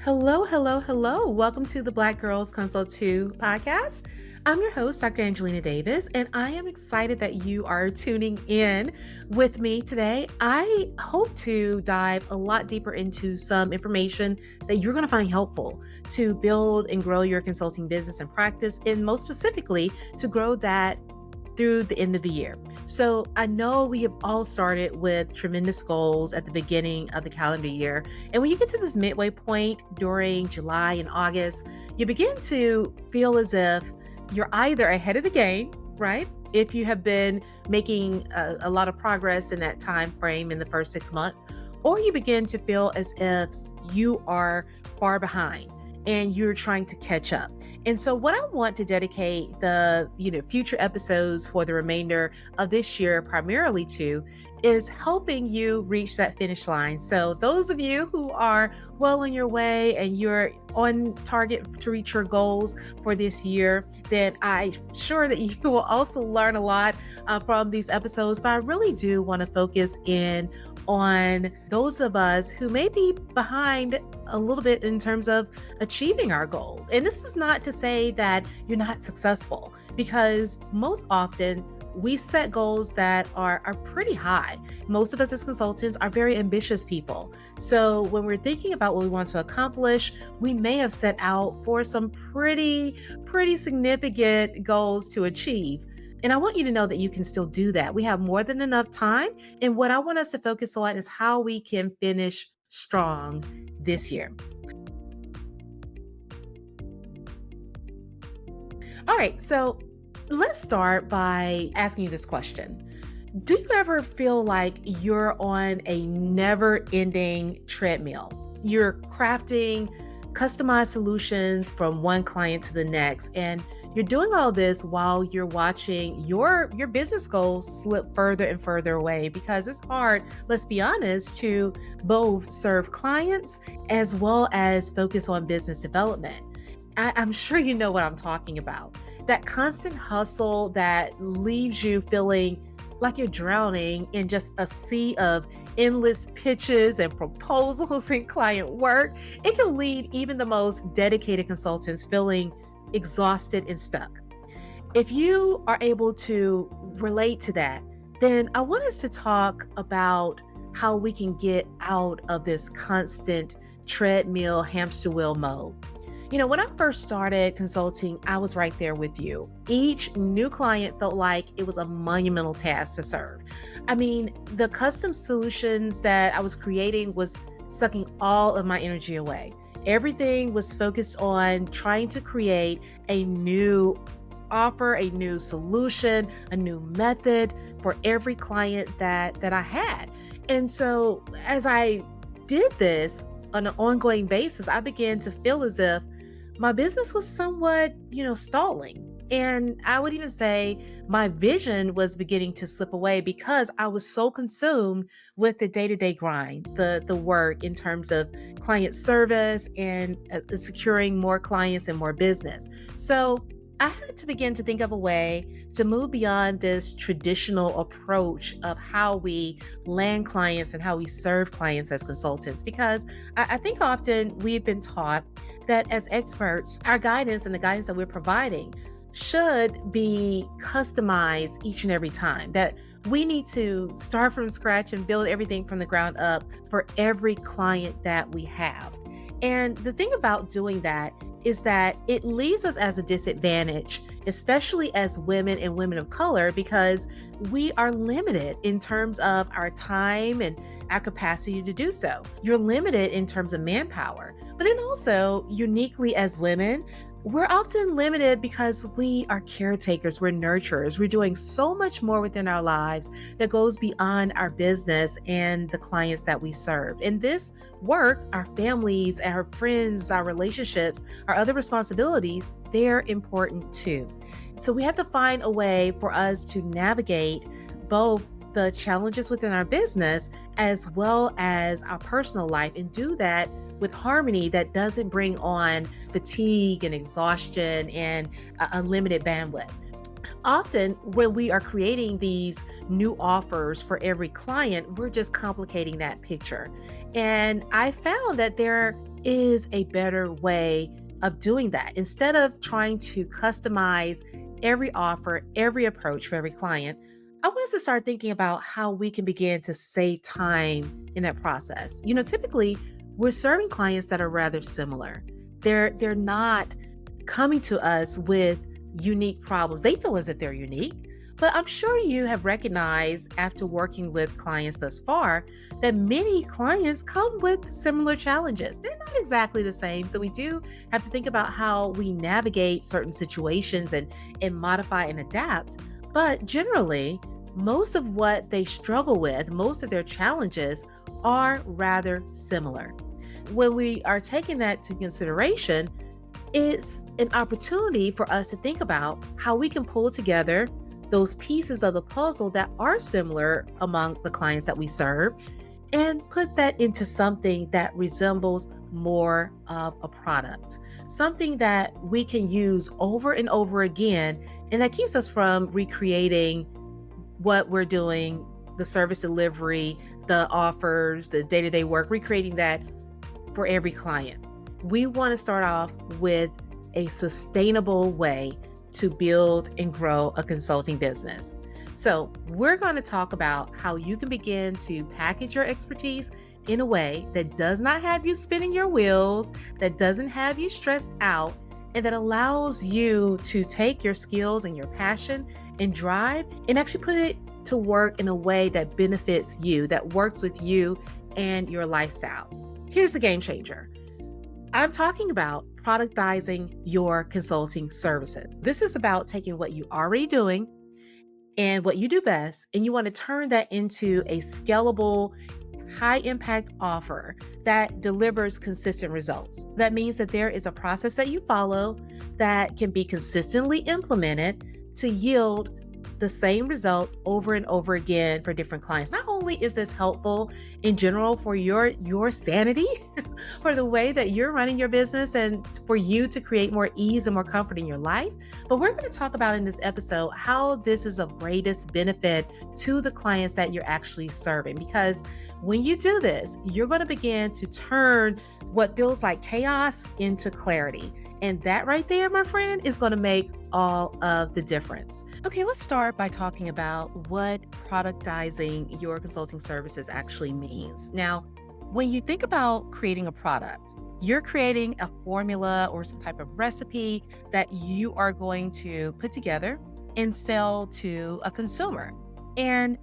Hello, hello, hello. Welcome to the Black Girls Consult 2 podcast. I'm your host, Dr. Angelina Davis, and I am excited that you are tuning in with me today. I hope to dive a lot deeper into some information that you're going to find helpful to build and grow your consulting business and practice, and most specifically, to grow that through the end of the year. So I know we have all started with tremendous goals at the beginning of the calendar year. And when you get to this midway point during July and August, you begin to feel as if you're either ahead of the game, right? If you have been making a lot of progress in that time frame in the first 6 months, or you begin to feel as if you are far behind and you're trying to catch up. And so what I want to dedicate the future episodes for the remainder of this year primarily to is helping you reach that finish line. So those of you who are well on your way and you're on target to reach your goals for this year, then I'm sure that you will also learn a lot from these episodes. But I really do want to focus in on those of us who may be behind a little bit in terms of achieving our goals. And this is not to say that you're not successful, because most often we set goals that are pretty high. Most of us as consultants are very ambitious people. So when we're thinking about what we want to accomplish, we may have set out for some pretty significant goals to achieve. And I want you to know that you can still do that. We have more than enough time. And what I want us to focus on is how we can finish strong this year. All right, so let's start by asking you this question. Do you ever feel like you're on a never-ending treadmill? You're crafting customized solutions from one client to the next, and you're doing all this while you're watching your business goals slip further and further away, because it's hard, let's be honest, to both serve clients as well as focus on business development. I'm sure you know what I'm talking about. That constant hustle that leaves you feeling like you're drowning in just a sea of endless pitches and proposals and client work. It can leave even the most dedicated consultants feeling exhausted and stuck. If you are able to relate to that, then I want us to talk about how we can get out of this constant treadmill, hamster wheel mode. When I first started consulting, I was right there with you. Each new client felt like it was a monumental task to serve. I mean, the custom solutions that I was creating was sucking all of my energy away. Everything was focused on trying to create a new offer, a new solution, a new method for every client that I had. And so as I did this on an ongoing basis, I began to feel as if my business was somewhat, stalling. And I would even say my vision was beginning to slip away because I was so consumed with the day-to-day grind, the work in terms of client service and securing more clients and more business. So I had to begin to think of a way to move beyond this traditional approach of how we land clients and how we serve clients as consultants, because I think often we've been taught that as experts, our guidance and the guidance that we're providing should be customized each and every time, that we need to start from scratch and build everything from the ground up for every client that we have. And the thing about doing that is that it leaves us as a disadvantage, especially as women and women of color, because we are limited in terms of our time and our capacity to do so. You're limited in terms of manpower, but then also uniquely as women, we're often limited because we are caretakers, we're nurturers, we're doing so much more within our lives that goes beyond our business and the clients that we serve. In this work, our families, our friends, our relationships, our other responsibilities, they're important too. So we have to find a way for us to navigate both the challenges within our business as well as our personal life, and do that with harmony that doesn't bring on fatigue and exhaustion and a limited bandwidth. Often when we are creating these new offers for every client, we're just complicating that picture. And I found that there is a better way of doing that? Instead of trying to customize every offer, every approach for every client, I want us to start thinking about how we can begin to save time in that process. Typically, we're serving clients that are rather similar. They're not coming to us with unique problems. They feel as if they're unique, but I'm sure you have recognized after working with clients thus far that many clients come with similar challenges. They're not exactly the same. So we do have to think about how we navigate certain situations and modify and adapt. But generally, most of what they struggle with, most of their challenges are rather similar. When we are taking that to consideration, it's an opportunity for us to think about how we can pull together those pieces of the puzzle that are similar among the clients that we serve and put that into something that resembles more of a product, something that we can use over and over again, and that keeps us from recreating what we're doing, the service delivery, the offers, the day-to-day work, recreating that for every client. We want to start off with a sustainable way to build and grow a consulting business. So, we're going to talk about how you can begin to package your expertise in a way that does not have you spinning your wheels, that doesn't have you stressed out, and that allows you to take your skills and your passion and drive and actually put it to work in a way that benefits you, that works with you and your lifestyle. Here's the game changer. I'm talking about productizing your consulting services. This is about taking what you're already doing and what you do best, and you want to turn that into a scalable, high impact offer that delivers consistent results. That means that there is a process that you follow that can be consistently implemented to yield the same result over and over again for different clients. Not only is this helpful in general for your sanity, for the way that you're running your business and for you to create more ease and more comfort in your life, but we're going to talk about in this episode how this is of greatest benefit to the clients that you're actually serving. Because when you do this, you're going to begin to turn what feels like chaos into clarity. And that right there, my friend, is going to make all of the difference. Okay, let's start by talking about what productizing your consulting services actually means. Now, when you think about creating a product, you're creating a formula or some type of recipe that you are going to put together and sell to a consumer. And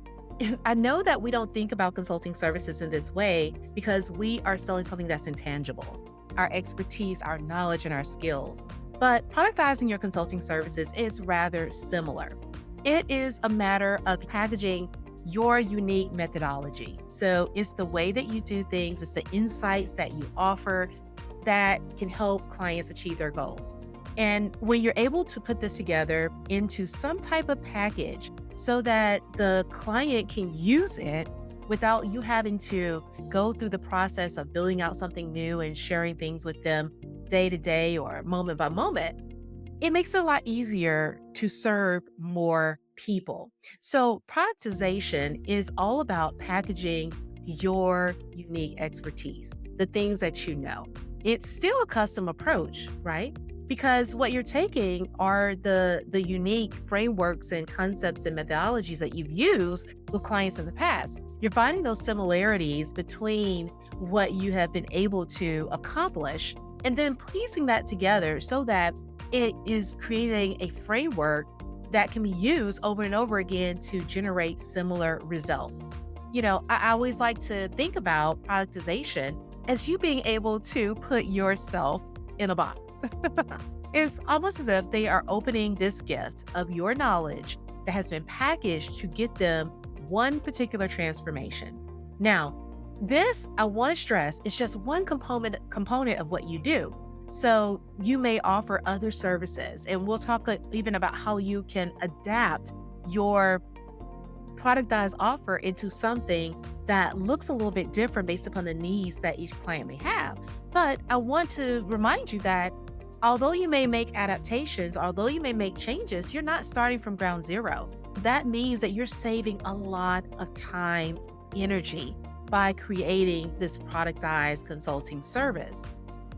I know that we don't think about consulting services in this way because we are selling something that's intangible, our expertise, our knowledge, and our skills. But productizing your consulting services is rather similar. It is a matter of packaging your unique methodology. So it's the way that you do things, it's the insights that you offer that can help clients achieve their goals. And when you're able to put this together into some type of package so that the client can use it without you having to go through the process of building out something new and sharing things with them day to day or moment by moment, it makes it a lot easier to serve more people. So productization is all about packaging your unique expertise, the things that you know. It's still a custom approach, right? Because what you're taking are the unique frameworks and concepts and methodologies that you've used with clients in the past. You're finding those similarities between what you have been able to accomplish and then piecing that together so that it is creating a framework that can be used over and over again to generate similar results. I always like to think about productization as you being able to put yourself in a box. It's almost as if they are opening this gift of your knowledge that has been packaged to get them one particular transformation. Now, this, I want to stress, is just one component of what you do. So you may offer other services, and we'll talk even about how you can adapt your productized offer into something that looks a little bit different based upon the needs that each client may have. But I want to remind you that although you may make adaptations, although you may make changes, you're not starting from ground zero. That means that you're saving a lot of time, energy by creating this productized consulting service.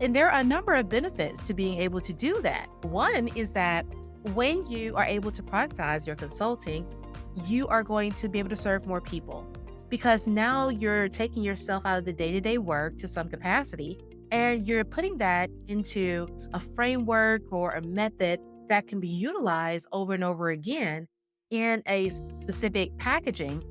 And there are a number of benefits to being able to do that. One is that when you are able to productize your consulting, you are going to be able to serve more people because now you're taking yourself out of the day-to-day work to some capacity and you're putting that into a framework or a method that can be utilized over and over again in a specific packaging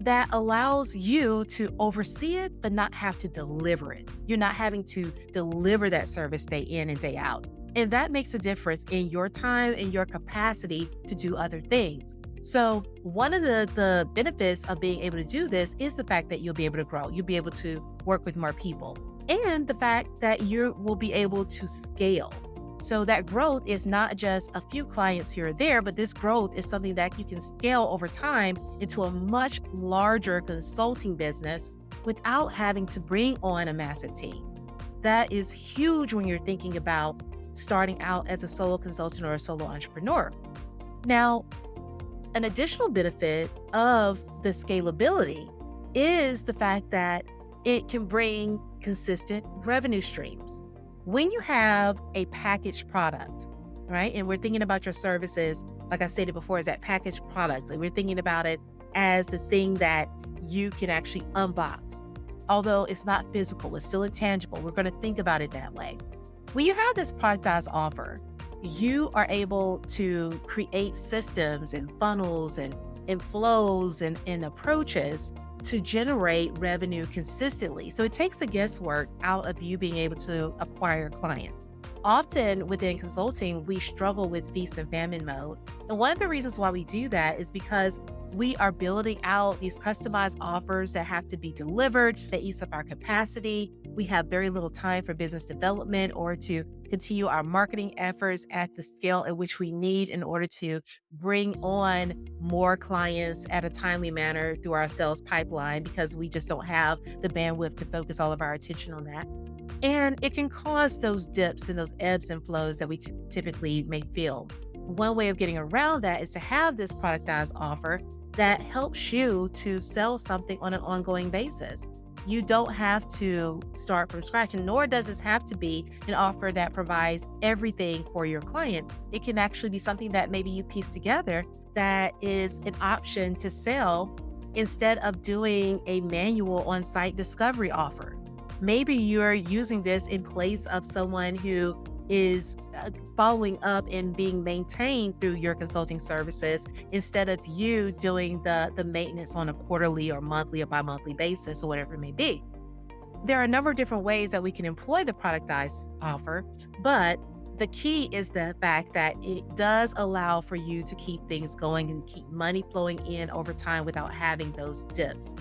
that allows you to oversee it, but not have to deliver it. You're not having to deliver that service day in and day out. And that makes a difference in your time and your capacity to do other things. So one of the benefits of being able to do this is the fact that you'll be able to grow. You'll be able to work with more people and the fact that you will be able to scale. So that growth is not just a few clients here or there, but this growth is something that you can scale over time into a much larger consulting business without having to bring on a massive team. That is huge when you're thinking about starting out as a solo consultant or a solo entrepreneur. Now, an additional benefit of the scalability is the fact that it can bring consistent revenue streams. When you have a packaged product, right, and we're thinking about your services, like I stated before, as that packaged product, and we're thinking about it as the thing that you can actually unbox. Although it's not physical, it's still intangible. We're going to think about it that way. When you have this productized offer, you are able to create systems and funnels and flows and approaches to generate revenue consistently. So it takes the guesswork out of you being able to acquire clients. Often within consulting, we struggle with feast and famine mode. And one of the reasons why we do that is because we are building out these customized offers that have to be delivered, that eats up our capacity. We have very little time for business development or to continue our marketing efforts at the scale at which we need in order to bring on more clients at a timely manner through our sales pipeline because we just don't have the bandwidth to focus all of our attention on that. And it can cause those dips and those ebbs and flows that we typically may feel. One way of getting around that is to have this productized offer that helps you to sell something on an ongoing basis. You don't have to start from scratch, and nor does this have to be an offer that provides everything for your client. It can actually be something that maybe you piece together that is an option to sell instead of doing a manual on-site discovery offer. Maybe you're using this in place of someone who is following up and being maintained through your consulting services instead of you doing the maintenance on a quarterly or monthly or bi-monthly basis or whatever it may be. There are a number of different ways that we can employ the productized offer, but the key is the fact that it does allow for you to keep things going and keep money flowing in over time without having those dips.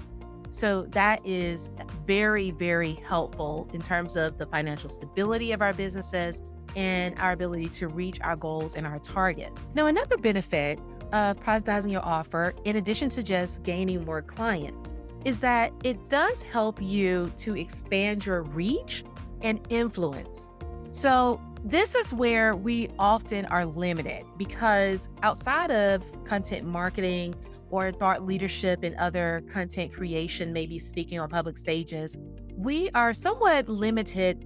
So that is very, very helpful in terms of the financial stability of our businesses and our ability to reach our goals and our targets. Now, another benefit of productizing your offer, in addition to just gaining more clients, is that it does help you to expand your reach and influence. So this is where we often are limited because outside of content marketing or thought leadership and other content creation, maybe speaking on public stages, we are somewhat limited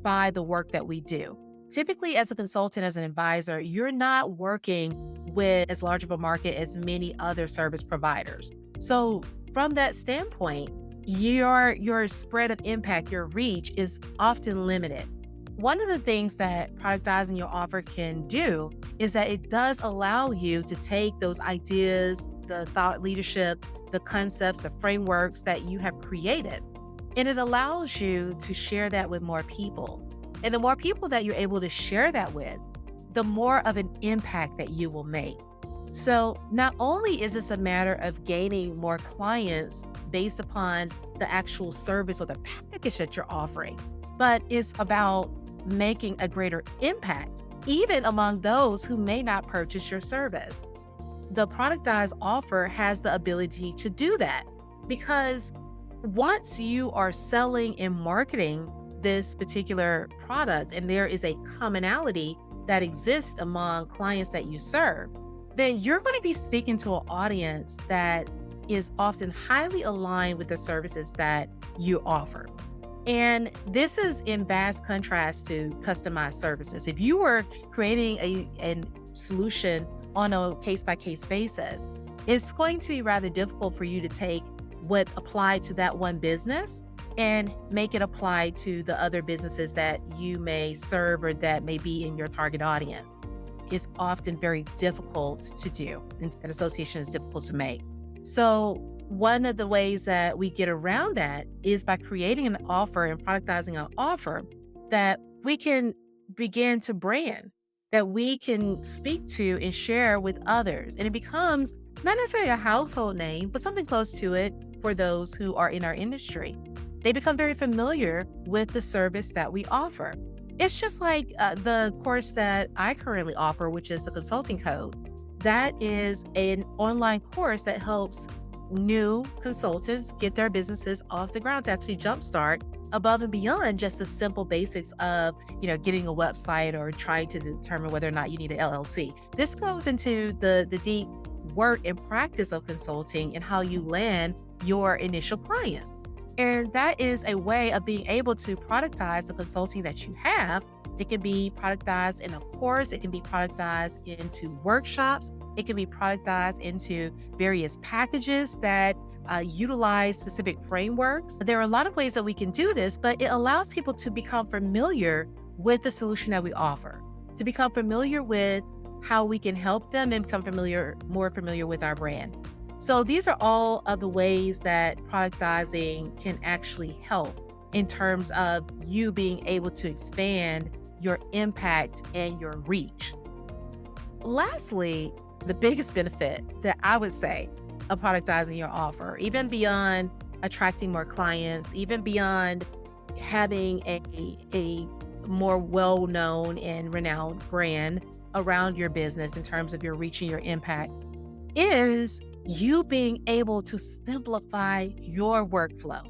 by the work that we do. Typically, as a consultant, as an advisor, you're not working with as large of a market as many other service providers. So from that standpoint, your spread of impact, your reach is often limited. One of the things that productizing your offer can do is that it does allow you to take those ideas, the thought leadership, the concepts, the frameworks that you have created, and it allows you to share that with more people. And the more people that you're able to share that with, the more of an impact that you will make. So not only is this a matter of gaining more clients based upon the actual service or the package that you're offering, but it's about making a greater impact, even among those who may not purchase your service. The productized offer has the ability to do that because once you are selling and marketing this particular product and there is a commonality that exists among clients that you serve, then you're going to be speaking to an audience that is often highly aligned with the services that you offer. And this is in vast contrast to customized services. If you were creating a solution on a case by case basis, it's going to be rather difficult for you to take what applied to that one business and make it apply to the other businesses that you may serve or that may be in your target audience. It's often very difficult to do, and an association is difficult to make. So, one of the ways that we get around that is by creating an offer and productizing an offer that we can begin to brand, that we can speak to and share with others. And it becomes not necessarily a household name, but something close to it for those who are in our industry. They become very familiar with the service that we offer. It's just like the course that I currently offer, which is the Consulting Code. That is an online course that helps new consultants get their businesses off the ground to actually jumpstart above and beyond just the simple basics of, getting a website or trying to determine whether or not you need an LLC. This goes into the deep work and practice of consulting and how you land your initial clients. And that is a way of being able to productize the consulting that you have. It can be productized in a course, it can be productized into workshops, it can be productized into various packages that utilize specific frameworks. There are a lot of ways that we can do this, but it allows people to become familiar with the solution that we offer, to become familiar with how we can help them and become more familiar with our brand. So these are all of the ways that productizing can actually help in terms of you being able to expand your impact and your reach. Lastly, the biggest benefit that I would say of productizing your offer, even beyond attracting more clients, even beyond having a more well-known and renowned brand around your business in terms of your reach and your impact, is you being able to simplify your workflow.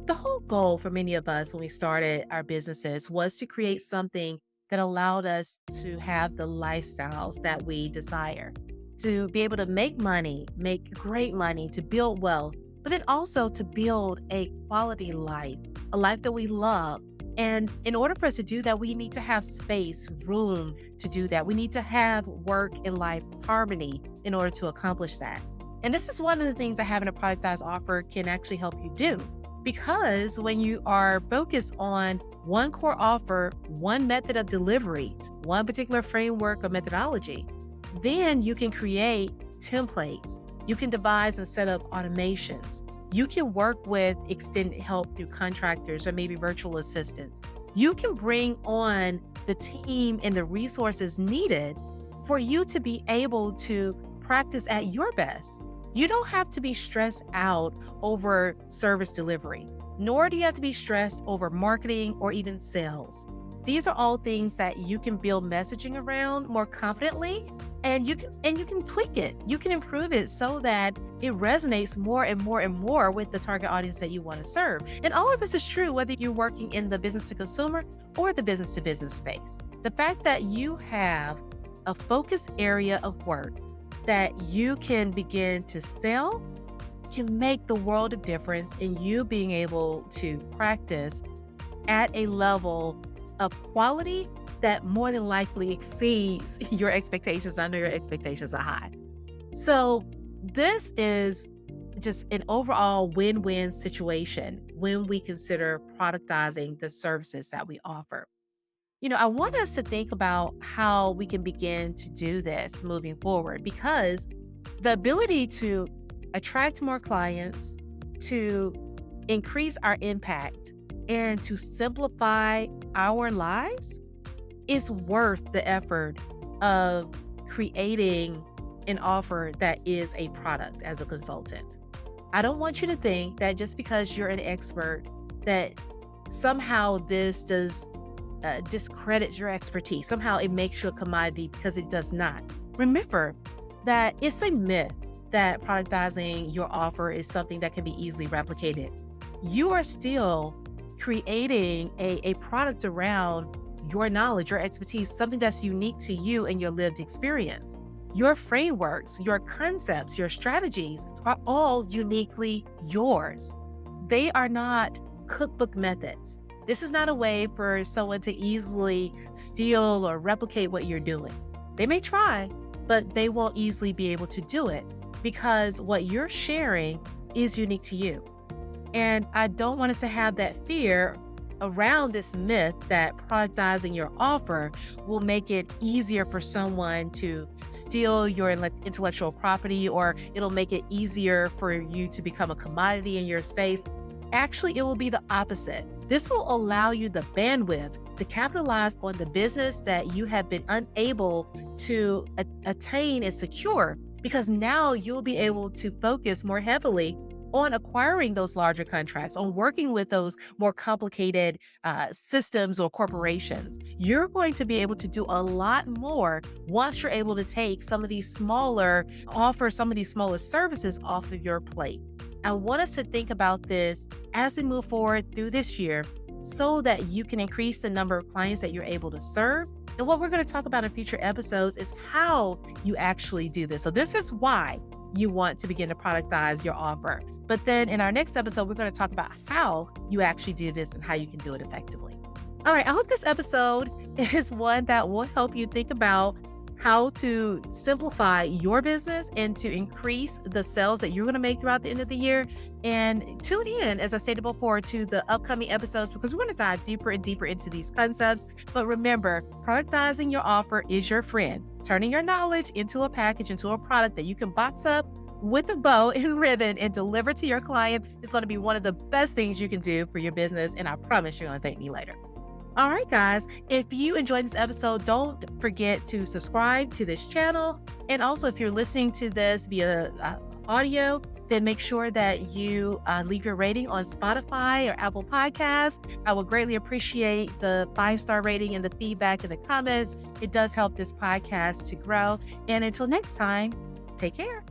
The whole goal for many of us when we started our businesses was to create something that allowed us to have the lifestyles that we desire, to be able to make money, make great money, to build wealth, but then also to build a quality life, a life that we love. And in order for us to do that, we need to have space, room to do that. We need to have work and life harmony in order to accomplish that. And this is one of the things that having a productized offer can actually help you do. Because when you are focused on one core offer, one method of delivery, one particular framework or methodology, then you can create templates. You can devise and set up automations. You can work with extended help through contractors or maybe virtual assistants. You can bring on the team and the resources needed for you to be able to practice at your best. You don't have to be stressed out over service delivery, nor do you have to be stressed over marketing or even sales. These are all things that you can build messaging around more confidently, and you can tweak it. You can improve it so that it resonates more and more and more with the target audience that you want to serve. And all of this is true whether you're working in the business to consumer or the business to business space. The fact that you have a focus area of work that you can begin to sell can make the world of difference in you being able to practice at a level of quality that more than likely exceeds your expectations. I know your expectations are high. So this is just an overall win-win situation when we consider productizing the services that we offer. I want us to think about how we can begin to do this moving forward, because the ability to attract more clients, to increase our impact, and to simplify our lives is worth the effort of creating an offer that is a product as a consultant. I don't want you to think that just because you're an expert that somehow this discredits your expertise. Somehow it makes you a commodity, because it does not. Remember that it's a myth that productizing your offer is something that can be easily replicated. You are still creating a product around your knowledge, your expertise, something that's unique to you and your lived experience. Your frameworks, your concepts, your strategies are all uniquely yours. They are not cookbook methods. This is not a way for someone to easily steal or replicate what you're doing. They may try, but they won't easily be able to do it because what you're sharing is unique to you. And I don't want us to have that fear around this myth that productizing your offer will make it easier for someone to steal your intellectual property, or it'll make it easier for you to become a commodity in your space. Actually, it will be the opposite. This will allow you the bandwidth to capitalize on the business that you have been unable to attain and secure, because now you'll be able to focus more heavily on acquiring those larger contracts, on working with those more complicated systems or corporations. You're going to be able to do a lot more once you're able to take some of these smaller services off of your plate. I want us to think about this as we move forward through this year so that you can increase the number of clients that you're able to serve. And what we're going to talk about in future episodes is how you actually do this. So this is why you want to begin to productize your offer. But then in our next episode, we're going to talk about how you actually do this and how you can do it effectively. All right, I hope this episode is one that will help you think about how to simplify your business and to increase the sales that you're going to make throughout the end of the year. And tune in, as I stated before, to the upcoming episodes because we're going to dive deeper and deeper into these concepts. But remember, productizing your offer is your friend. Turning your knowledge into a package, into a product that you can box up with a bow and ribbon and deliver to your client is going to be one of the best things you can do for your business. And I promise you're going to thank me later. All right, guys, if you enjoyed this episode, don't forget to subscribe to this channel. And also, if you're listening to this via audio, then make sure that you leave your rating on Spotify or Apple Podcasts. I will greatly appreciate the 5-star rating and the feedback in the comments. It does help this podcast to grow. And until next time, take care.